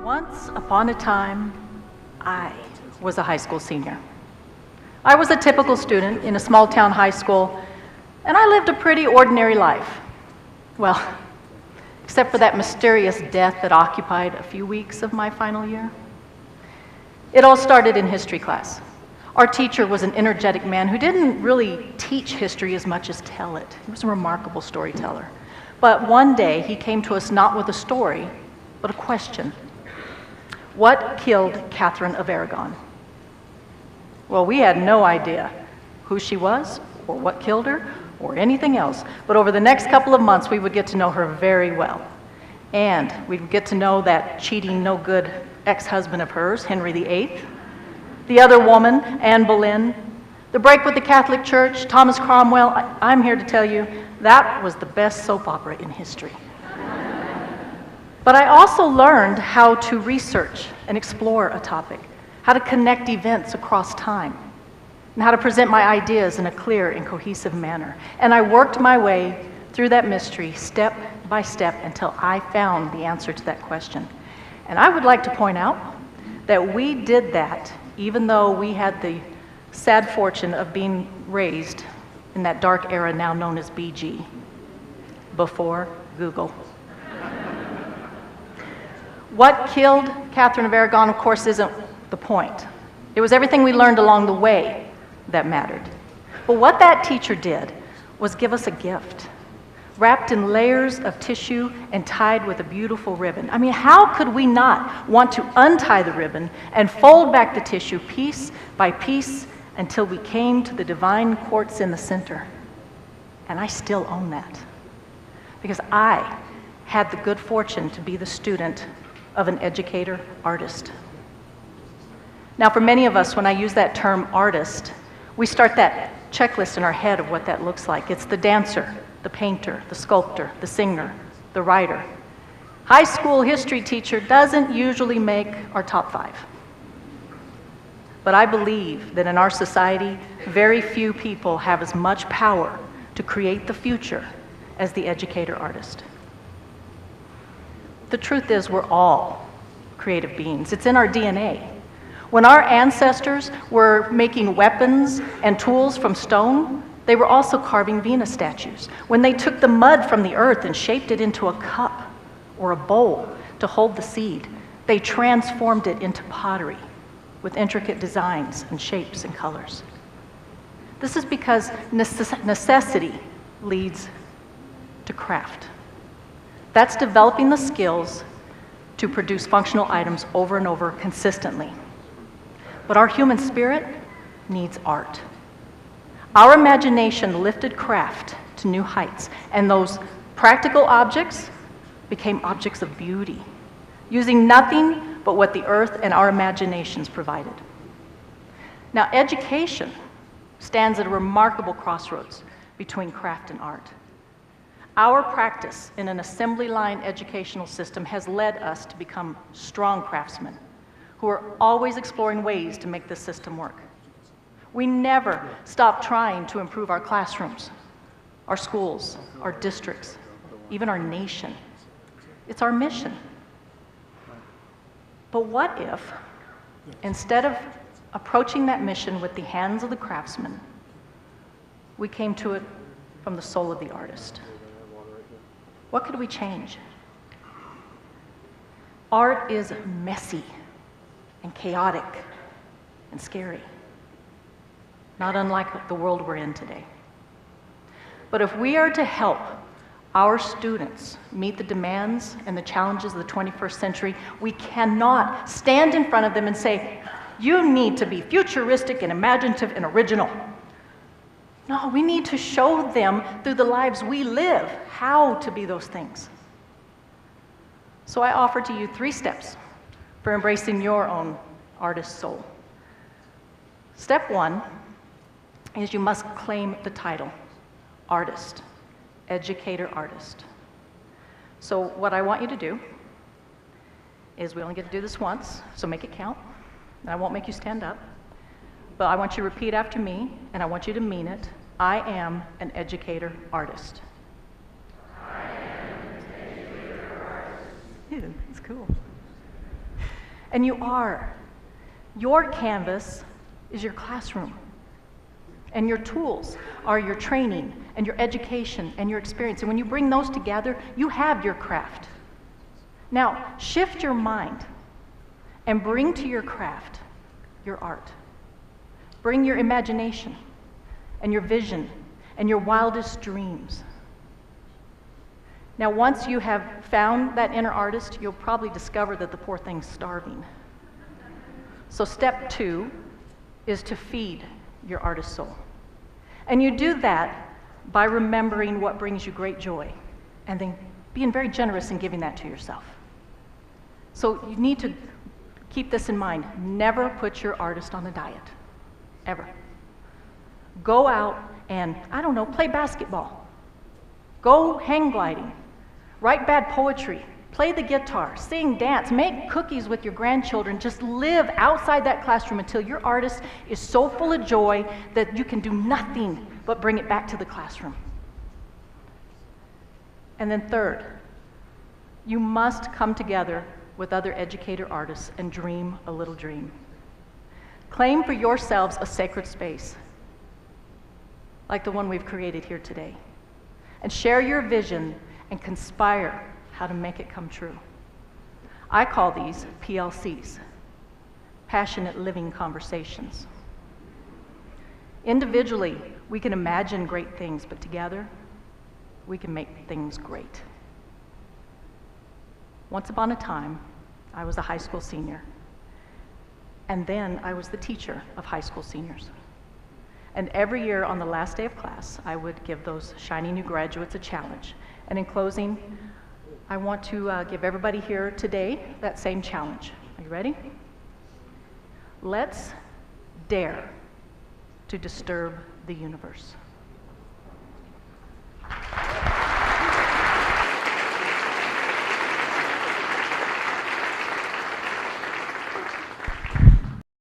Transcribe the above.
Once upon a time, I was a high school senior. I was a typical student in a small town high school, and I lived a pretty ordinary life. Well, except for that mysterious death that occupied a few weeks of my final year. It all started in history class. Our teacher was an energetic man who didn't really teach history as much as tell it. He was a remarkable storyteller. But one day he came to us not with a story, but a question. What killed Catherine of Aragon? Well, we had no idea who she was, or what killed her, or anything else. But over the next couple of months, we would get to know her very well. And we'd get to know that cheating, no good ex-husband of hers, Henry VIII, the other woman, Anne Boleyn, the break with the Catholic Church, Thomas Cromwell. I'm here to tell you, that was the best soap opera in history. But I also learned how to research and explore a topic, how to connect events across time, and how to present my ideas in a clear and cohesive manner. And I worked my way through that mystery step by step until I found the answer to that question. And I would like to point out that we did that even though we had the sad fortune of being raised in that dark era now known as BG, before Google. What killed Catherine of Aragon, of course, isn't the point. It was everything we learned along the way that mattered. But what that teacher did was give us a gift, wrapped in layers of tissue and tied with a beautiful ribbon. I mean, how could we not want to untie the ribbon and fold back the tissue piece by piece until we came to the divine quartz in the center? And I still own that, because I had the good fortune to be the student of an educator-artist. Now, for many of us, when I use that term artist, we start that checklist in our head of what that looks like. It's the dancer, the painter, the sculptor, the singer, the writer. High school history teacher doesn't usually make our top 5. But I believe that in our society, very few people have as much power to create the future as the educator-artist. The truth is, we're all creative beings. It's in our DNA. When our ancestors were making weapons and tools from stone, they were also carving Venus statues. When they took the mud from the earth and shaped it into a cup or a bowl to hold the seed, they transformed it into pottery with intricate designs and shapes and colors. This is because necessity leads to craft. That's developing the skills to produce functional items over and over consistently. But our human spirit needs art. Our imagination lifted craft to new heights, and those practical objects became objects of beauty, using nothing but what the earth and our imaginations provided. Now, education stands at a remarkable crossroads between craft and art. Our practice in an assembly line educational system has led us to become strong craftsmen who are always exploring ways to make this system work. We never stop trying to improve our classrooms, our schools, our districts, even our nation. It's our mission. But what if, instead of approaching that mission with the hands of the craftsman, we came to it from the soul of the artist? What could we change? Art is messy and chaotic and scary, not unlike the world we're in today. But if we are to help our students meet the demands and the challenges of the 21st century, we cannot stand in front of them and say, you need to be futuristic and imaginative and original. No, we need to show them through the lives we live how to be those things. So I offer to you 3 steps for embracing your own artist soul. Step 1 is you must claim the title, artist, educator-artist. So what I want you to do is, we only get to do this once, so make it count. And I won't make you stand up, but I want you to repeat after me, and I want you to mean it. I am an educator-artist. I am an educator-artist. It's cool. And you are. Your canvas is your classroom. And your tools are your training and your education and your experience. And when you bring those together, you have your craft. Now, shift your mind and bring to your craft your art. Bring your imagination and your vision and your wildest dreams. Now, once you have found that inner artist, you'll probably discover that the poor thing's starving. So step 2 is to feed your artist soul. And you do that by remembering what brings you great joy and then being very generous in giving that to yourself. So you need to keep this in mind. Never put your artist on a diet, ever. Go out and, I don't know, play basketball. Go hang gliding. Write bad poetry. Play the guitar. Sing, dance. Make cookies with your grandchildren. Just live outside that classroom until your artist is so full of joy that you can do nothing but bring it back to the classroom. And then third, you must come together with other educator artists and dream a little dream. Claim for yourselves a sacred space, like the one we've created here today, and share your vision and conspire how to make it come true. I call these PLCs, Passionate Living Conversations. Individually, we can imagine great things, but together, we can make things great. Once upon a time, I was a high school senior, and then I was the teacher of high school seniors. And every year on the last day of class, I would give those shiny new graduates a challenge. And in closing, I want to give everybody here today that same challenge. Are you ready? Let's dare to disturb the universe.